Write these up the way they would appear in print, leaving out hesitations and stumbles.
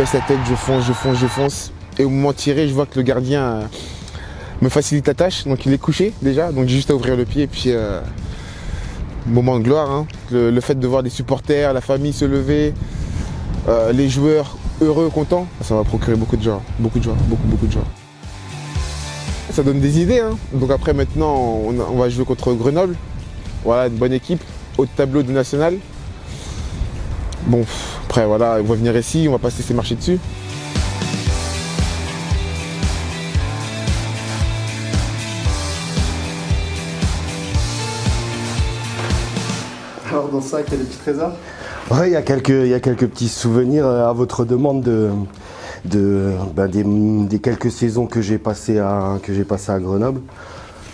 baisse la tête, je fonce. Et au moment de tirer, je vois que le gardien me facilite la tâche. Donc il est couché déjà, donc j'ai juste à ouvrir le pied. Et puis, moment de gloire, hein. Le fait de voir les supporters, la famille se lever, les joueurs heureux, contents, ça va procurer beaucoup de joie. Beaucoup de joie. Ça donne des idées, hein. Donc après maintenant, on va jouer contre Grenoble. Voilà, une bonne équipe, haut de tableau du national. Bon, après voilà, on va venir ici, on va pas se laisser marcher dessus. Alors dans ça, il y a des petits trésors? Ouais, il y a quelques petits souvenirs à votre demande des quelques saisons que j'ai passées à Grenoble.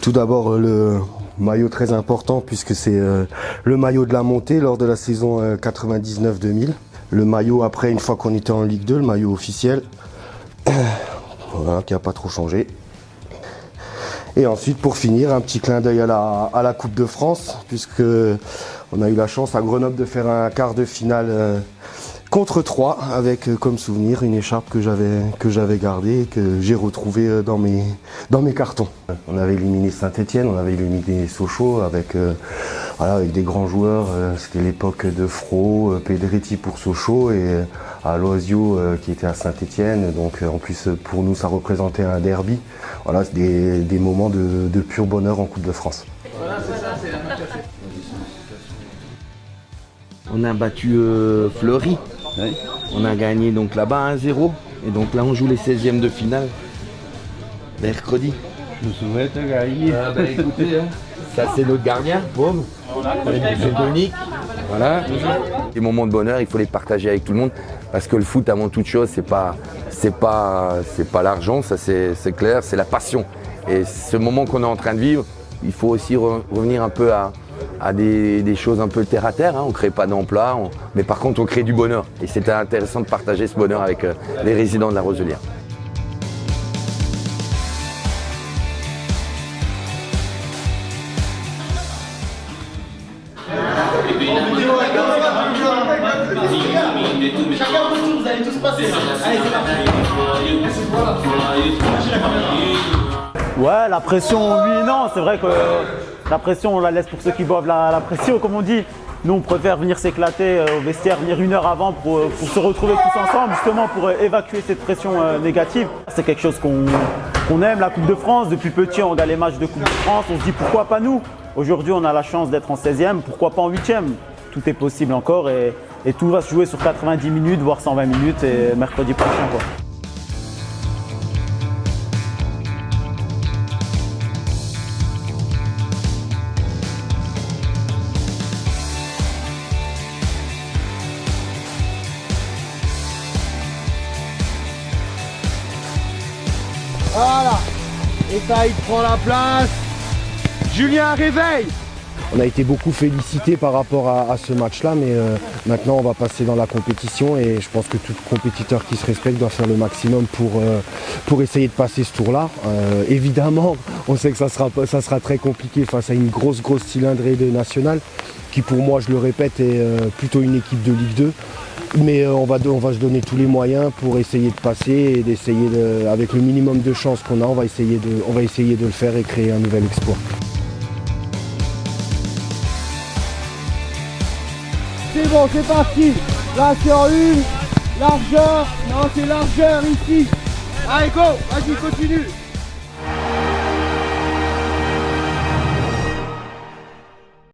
Tout d'abord le maillot très important puisque c'est le maillot de la montée lors de la saison 99-2000. Le maillot après, une fois qu'on était en Ligue 2, le maillot officiel, voilà, qui n'a pas trop changé. Et ensuite, pour finir, un petit clin d'œil à la Coupe de France, puisque on a eu la chance à Grenoble de faire un quart de finale contre Troyes, avec comme souvenir une écharpe que j'avais gardée et que j'ai retrouvée dans mes cartons. On avait éliminé Saint-Etienne, on avait éliminé Sochaux avec des grands joueurs. C'était l'époque de Fro, Pedretti pour Sochaux et Aloisio qui était à Saint-Etienne. Donc en plus pour nous ça représentait un derby. Voilà, c'est des moments de pur bonheur en Coupe de France. On a battu Fleury. Ouais. On a gagné donc là-bas 1-0. Et donc là on joue les 16e de finale. Mercredi. Je me souviens de gagner. Écoutez, ça c'est notre gardien, boum. C'est Dominique. Voilà. Les moments de bonheur, il faut les partager avec tout le monde. Parce que le foot avant toute chose, c'est pas l'argent, ça c'est clair, c'est la passion. Et ce moment qu'on est en train de vivre, il faut aussi revenir un peu à des choses un peu terre à terre, hein. On ne crée pas d'emploi, mais par contre on crée du bonheur. Et c'était intéressant de partager ce bonheur avec les résidents de la Roselière. Vous allez tous passer. Allez, c'est parti. Ouais, la pression, oui et non. C'est vrai que la pression, on la laisse pour ceux qui boivent la pression, comme on dit. Nous, on préfère venir s'éclater au vestiaire, venir une heure avant pour se retrouver tous ensemble, justement pour évacuer cette pression négative. C'est quelque chose qu'on aime, la Coupe de France. Depuis petit, on regarde les matchs de Coupe de France. On se dit pourquoi pas nous. Aujourd'hui, on a la chance d'être en 16e, pourquoi pas en 8e. Tout est possible encore et tout va se jouer sur 90 minutes, voire 120 minutes et mercredi prochain, quoi. Voilà. Et ça, il prend la place. Julien, réveille. On a été beaucoup félicité par rapport à ce match-là, mais maintenant on va passer dans la compétition et je pense que tout compétiteur qui se respecte doit faire le maximum pour essayer de passer ce tour-là. Évidemment, on sait que ça sera très compliqué face à une grosse cylindrée de nationale, qui pour moi, je le répète, est plutôt une équipe de Ligue 2. Mais on va se donner tous les moyens pour essayer de passer et d'essayer, avec le minimum de chance qu'on a, on va essayer de le faire et créer un nouvel exploit. C'est bon, c'est parti. Là, c'est en une. Largeur. Non, c'est largeur ici. Allez, go. Vas-y, continue.